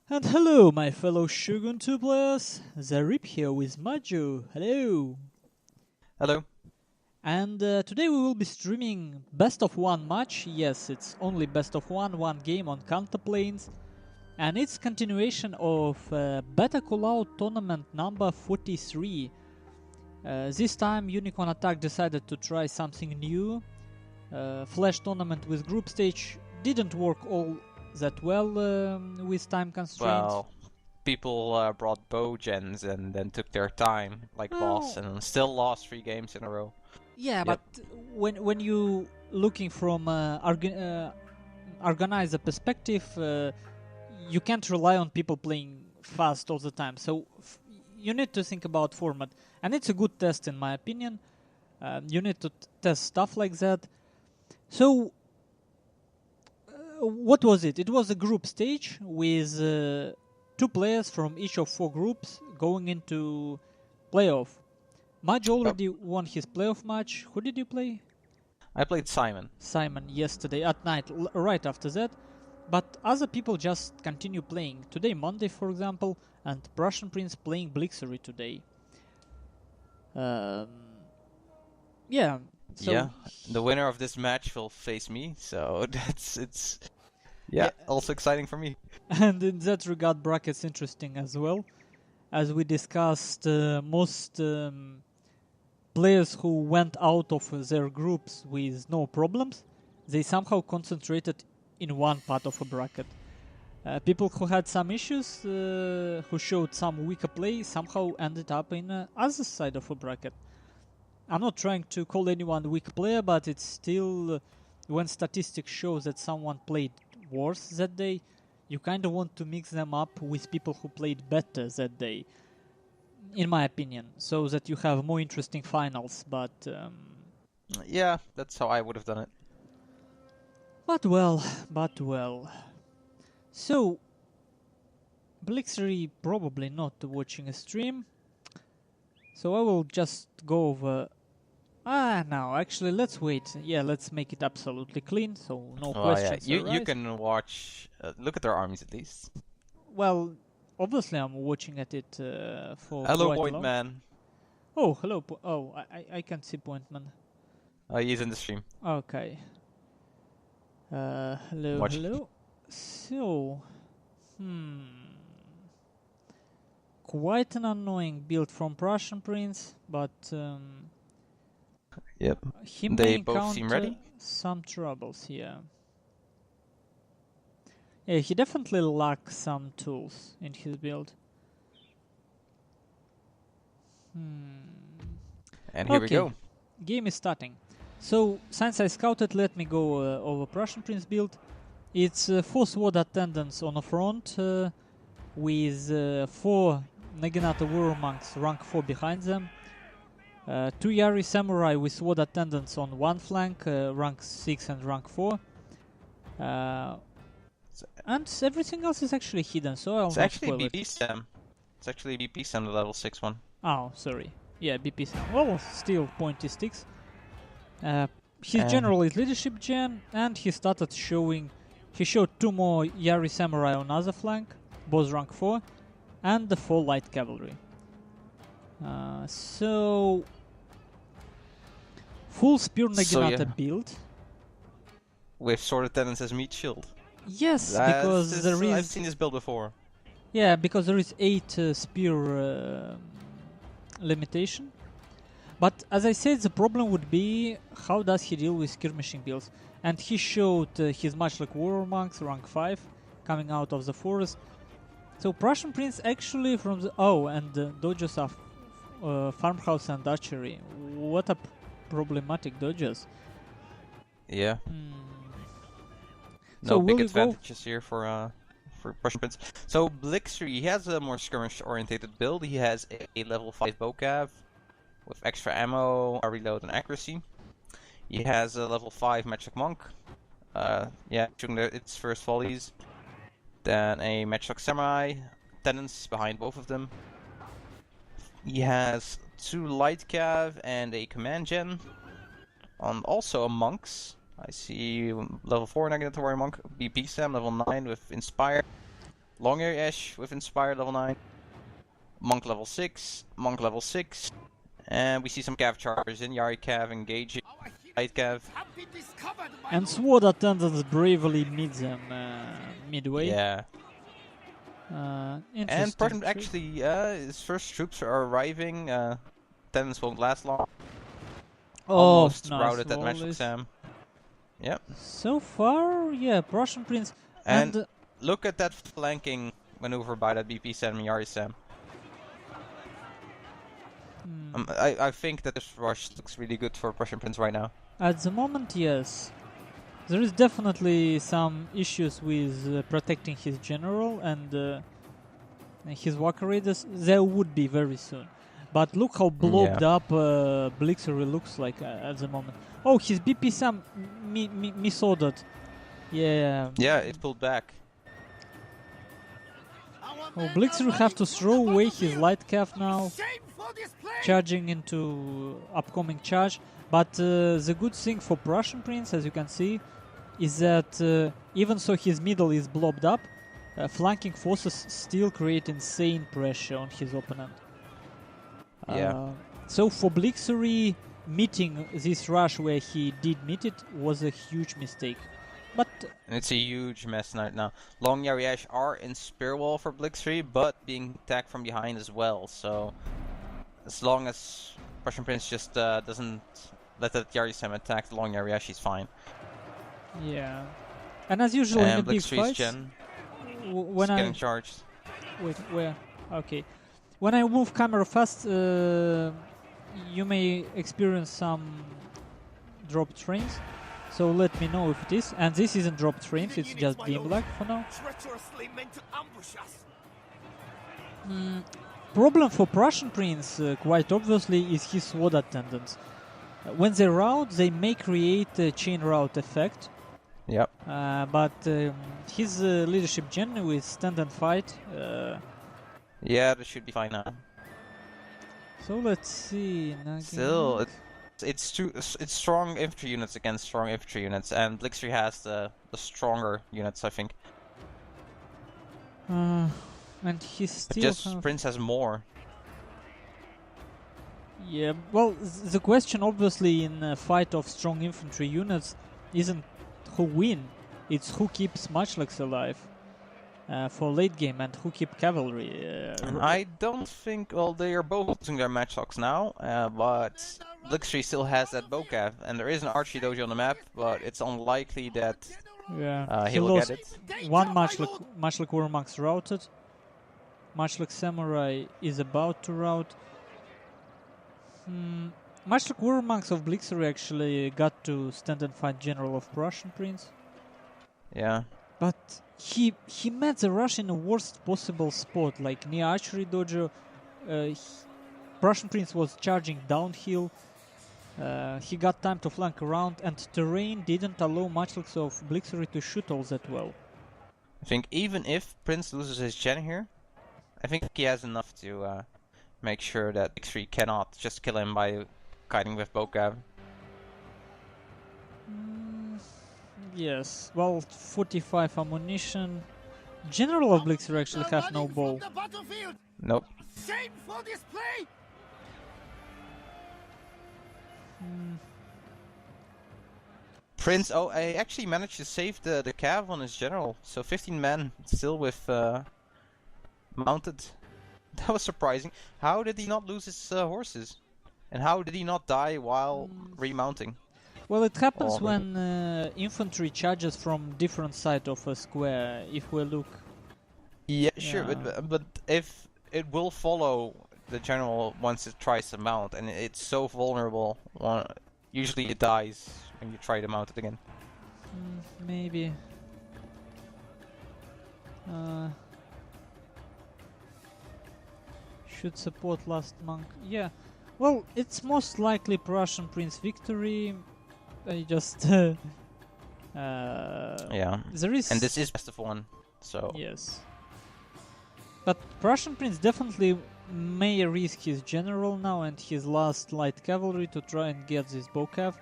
And hello, my fellow Shogun 2 players. Zaript here with Majo. Hello. Hello. And today we will be streaming best of one match. Yes, it's only best of one game on counterplanes. And it's continuation of Beta Callout tournament number 43. This time Unicorn Attack decided to try something new. Flash tournament with group stage didn't work all that well with time constraints. Well, people brought bo1s and then took their time, like boss, and still lost 3 games in a row. Yeah, but when you looking from organizer perspective, you can't rely on people playing fast all the time. So you need to think about format, and it's a good test in my opinion. You need to test stuff like that. So what was it? It was a group stage with 2 players from each of 4 groups going into playoff. Maj already won his playoff match. Who did you play? I played Simon. Simon yesterday at night, right after that. But other people just continue playing. Today, Monday, for example, and ThePrussianPrince playing Blixerie today. Yeah. So Yeah, the winner of this match will face me, so it's also exciting for me. And in that regard, brackets interesting as well. As we discussed, most players who went out of their groups with no problems, they somehow concentrated in one part of a bracket. People who had some issues, who showed some weaker play, somehow ended up in the other side of a bracket. I'm not trying to call anyone weak player, but it's still, when statistics show that someone played worse that day, you kind of want to mix them up with people who played better that day, in my opinion, so that you have more interesting finals, but... Yeah, that's how I would have done it. But well. So, Blixerie probably not watching a stream, so I will just go over... no, actually, let's wait. Yeah, let's make it absolutely clean, so no questions arise. You can watch, look at their armies at least. Well, obviously I'm watching at it for Hello, quite Point long. Man. Oh, hello. I can see Pointman. He's in the stream. Okay. Hello, Watch. hello. So, quite an annoying build from ThePrussianPrince, but Yep. he They may both seem encounter ready. some troubles here. Yeah, he definitely lacks some tools in his build. And here we go. Game is starting. So, since I scouted, let me go over ThePrussianPrince build. It's 4 sword attendants on the front with 4 Naginata warrior monks rank 4 behind them. 2 Yari samurai with sword attendants on one flank, rank 6 and rank 4. And everything else is actually hidden, so I'll not spoil it. BP Sam. It's actually BP Sam, the level 6 one. Oh, sorry. Yeah, BP Sam. Well, still pointy sticks. His general is leadership gen, and he started showing... He showed 2 more Yari samurai on other flank, both rank 4, and the 4 light cavalry. So... Full spear Naginata build. With sword attendants as meat shield. Yes, because there is... I've seen this build before. Yeah, because there is 8 spear limitation. But as I said, the problem would be how does he deal with skirmishing builds. And he showed his much like warrior monks, rank 5, coming out of the forest. So ThePrussianPrince actually from the... Oh, and dodges of farmhouse and archery. What a problematic dodges. Yeah. So big advantages here for ThePrussianPrince. So Blixerie, he has a more skirmish-orientated build. He has a level 5 bocav with extra ammo, reload, and accuracy. He has a level 5 Magic Monk. Shooting its first volleys. Then a Matchlock Samurai, tenants behind both of them. He has 2 Light Cav and a Command Gen. Also a Monks. I see level 4 Naginata Warrior Monk, BP Sam, level 9 with Inspire. Long Area Ash with Inspire level 9. Monk level 6. Monk level 6. And we see some Cav chargers in. Yari Cav engaging. Light Cav. And Sword Attendants bravely meet them midway. Yeah. Interesting. And Prussian actually, his first troops are arriving. Attendants won't last long. Almost nice routed at volleys. Matchlock Sam. Yep. So far, yeah, Prussian Prince. And look at that flanking maneuver by that BP Sam and Yari Sam. I think that this rush looks really good for Prussian Prince right now. At the moment, yes. There is definitely some issues with protecting his general and his Walker Raiders. There would be very soon. But look how blobbed up Blixerie looks like at the moment. Oh, his BP Sam misordered. Yeah. Yeah, it pulled back. Oh, Blixerie have to throw away his light calf now, charging into upcoming charge. But the good thing for Prussian Prince, as you can see, is that even so his middle is blobbed up, flanking forces still create insane pressure on his opponent. Yeah. So for Blixerie, meeting this rush where he did meet it was a huge mistake. But and it's a huge mess right now. Long Yari Ash are in spear wall for Blixerie, but being attacked from behind as well. So as long as Prussian Prince just doesn't let that Yari Sam attack the Long Yari Ash, he's fine. Yeah. And as usual in a big fight, when getting charged. Wait, where? Okay. When I move camera fast, you may experience some dropped frames. So let me know if it is. And this isn't dropped frames, it's just dim lag for now. Problem for Prussian Prince, quite obviously, is his sword attendants. When they route, they may create a chain route effect. Yep. But his leadership gen with stand and fight. Yeah, that should be fine now. So let's see. Still, it's strong infantry units against strong infantry units, and Blixerie has the stronger units, I think. And he still just Prince has more. Yeah, well, the question obviously in a fight of strong infantry units isn't who win, it's who keeps Matchlocks alive for late game and who keep cavalry. I don't think, well, they are both losing their Matchlocks now, but Blixerie still has that Bocav, and there is an archery dojo on the map, but it's unlikely that he will get it. One Matchlock Warmax routed. Matchlock Samurai is about to route. Matchlock Warmax of Blixerie actually got to stand and fight General of Prussian Prince. Yeah. But he met the rush in the worst possible spot, like near archery dojo. Prussian Prince was charging downhill. He got time to flank around, and terrain didn't allow Matchlocks of Blixerie to shoot all that well. I think even if Prince loses his gen here, I think he has enough to make sure that Blixerie cannot just kill him by kiting with Bocav. Yes, well, 45 ammunition. General of Blixerie actually have no bow. Nope. Prince, oh, I actually managed to save the cav on his general, so 15 men still with mounted. That was surprising. How did he not lose his horses? And how did he not die while remounting? Well, it happens when infantry charges from different side of a square, if we look. Yeah, sure, but if it will follow the general once it tries to mount, and it's so vulnerable, usually it dies when you try to mount it again. Maybe. Should support last monk. Yeah. Well, it's most likely Prussian Prince victory. I just yeah. There is, and this is best of one, so yes. But Prussian Prince definitely may risk his general now and his last light cavalry to try and get this Bocav.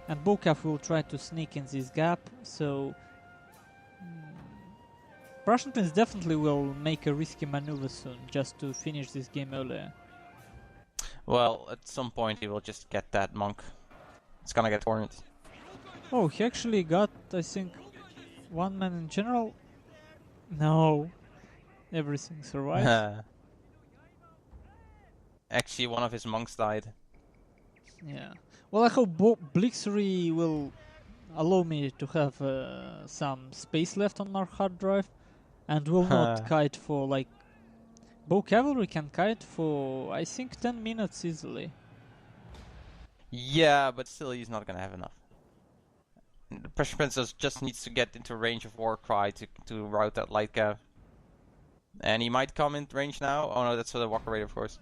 And Bocav will try to sneak in this gap, so Prussian Prince definitely will make a risky maneuver soon, just to finish this game earlier. Well, at some point he will just get that monk. It's gonna get cornered. Oh, he actually got, I think, one man in general. No, everything survives. Actually, one of his monks died. Yeah. Well, I hope Blixerie will allow me to have some space left on my hard drive, and will not kite for like. Bow Cavalry can kite for I think 10 minutes easily. Yeah, but still he's not gonna have enough. The Pressure Princess just needs to get into range of Warcry to route that light cav. And he might come in range now. Oh no, that's for the Walker Raid, of course.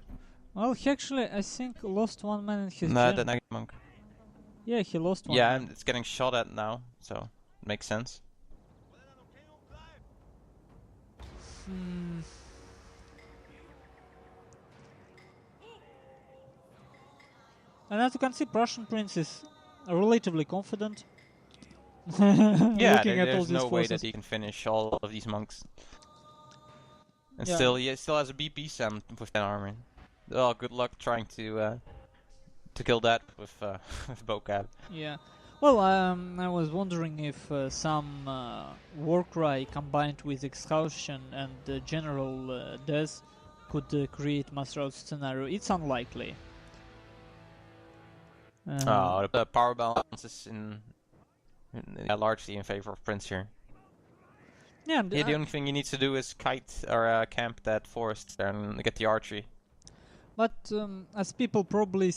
Well, he actually, I think, lost one man in his Nah, gen. the negative monk. Yeah, he lost one Yeah, man. and it's getting shot at now, so it makes sense. And as you can see, Prussian Prince is relatively confident. Yeah, Looking at all there's these no way forces. that he can finish all of these monks. And Yeah. still, he still has a BP Sam with 10 armor. Oh, good luck trying to kill that with with vocab. Yeah. Well, I was wondering if some Warcry combined with Exhaustion and General Death could create mass route scenario. It's unlikely. The power balance is largely in favor of Prince here. Yeah, and, The only thing he needs to do is kite or camp that forest there and get the archery. but as people probably,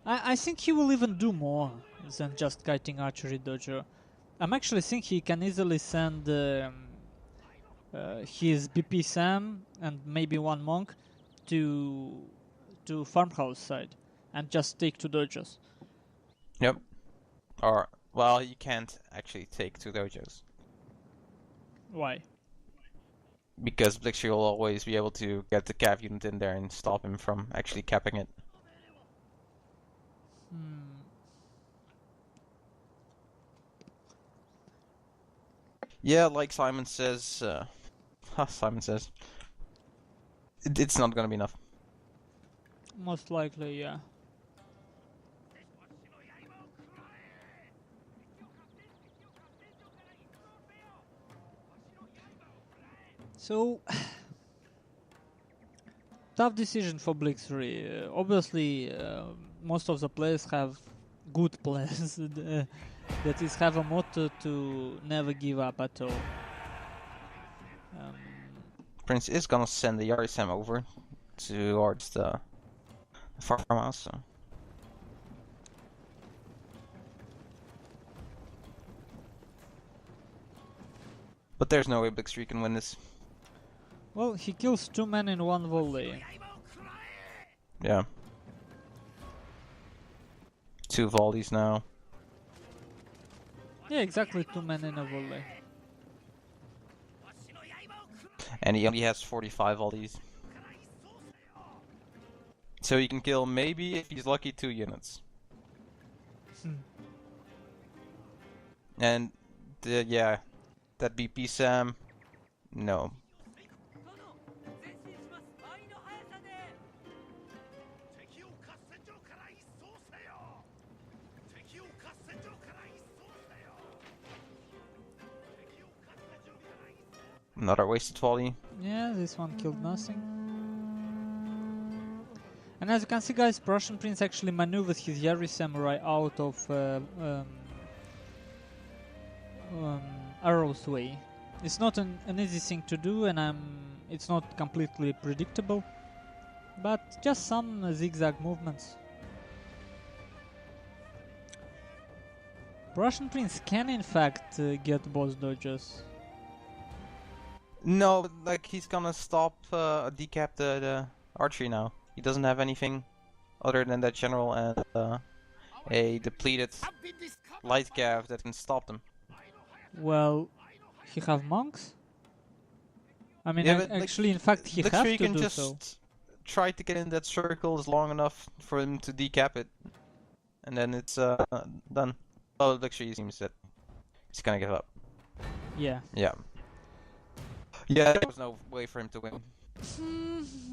I think he will even do more than just kiting archery dojo. I'm actually think he can easily send his BP Sam and maybe one monk to farmhouse side and just take 2 dojos. Yep. Or, well, you can't actually take 2 dojos. Why? Because Blixerie will always be able to get the cav unit in there and stop him from actually capping it. Yeah, like Simon says, Simon says, it's not gonna be enough. Most likely, yeah. So, tough decision for Blixerie. Obviously, most of the players have good plans. That is, have a motto to never give up at all. Prince is gonna send the Yarisam over towards the farmhouse. So. But there's no way Blixerie can win this. Well, he kills 2 men in 1 volley. Yeah. 2 volleys now. Yeah, exactly 2 men in a volley. And he only has 45 volleys. So he can kill maybe, if he's lucky, 2 units. And, yeah, that BP Sam, no. Another wasted volley. Yeah, this one killed nothing. And as you can see, guys, Prussian Prince actually maneuvers his Yari Samurai out of Arrow's way. It's not an easy thing to do, and it's not completely predictable, but just some zigzag movements. Prussian Prince can in fact get boss dodges. No, like he's gonna stop decap the archery now. He doesn't have anything other than that general and a depleted light cav that can stop them. Well, he have monks? I mean, Yeah, but actually, in fact, he have to can do just so. try to get in that circle as long enough for him to decap it, and then it's done. Oh, Blixerie seems that he's gonna give up. Yeah. Yeah. Yeah, there was no way for him to win.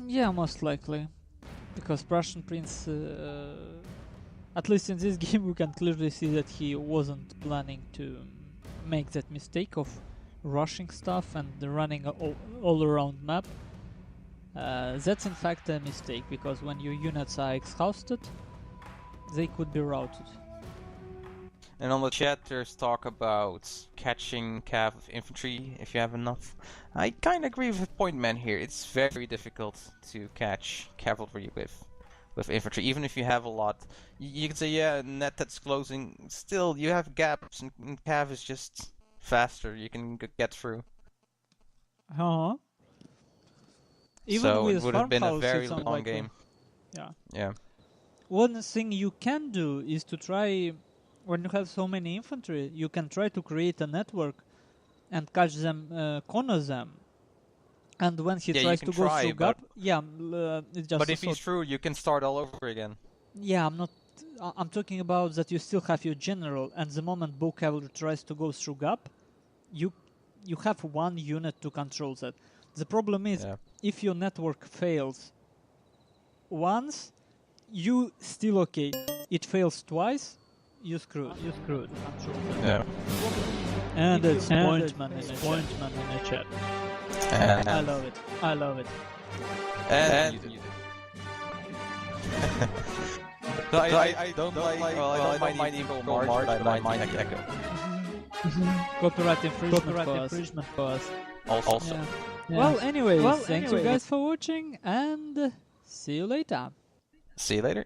Yeah, most likely. Because Prussian Prince, at least in this game, we can clearly see that he wasn't planning to make that mistake of rushing stuff and running all around map. That's in fact a mistake, because when your units are exhausted, they could be routed. And on the chat, there's talk about catching cav of infantry if you have enough. I kind of agree with Pointman here. It's very difficult to catch cavalry with infantry, even if you have a lot. You can say, yeah, net that's closing. Still, you have gaps, and cav is just faster. You can get through. Even so with it would have been a farmhouse, very it's long unlikely. game. Yeah. One thing you can do is to try, when you have so many infantry, you can try to create a network and catch them, corner them. And when he tries to go through gap, it's just. But if he's through, you can start all over again. Yeah, I'm talking about that you still have your general, and the moment bow cavalry tries to go through gap, you have one unit to control that. The problem is, if your network fails once, you still okay. It fails twice, you screwed. Yeah. And it's Pointman in the chat. I love it. And you so I don't like. Well, I don't mind Eagle March, but I mind Echo. Copyright infringement for us. Also. Yeah. Well, anyways, thank you guys for watching, and see you later. See you later.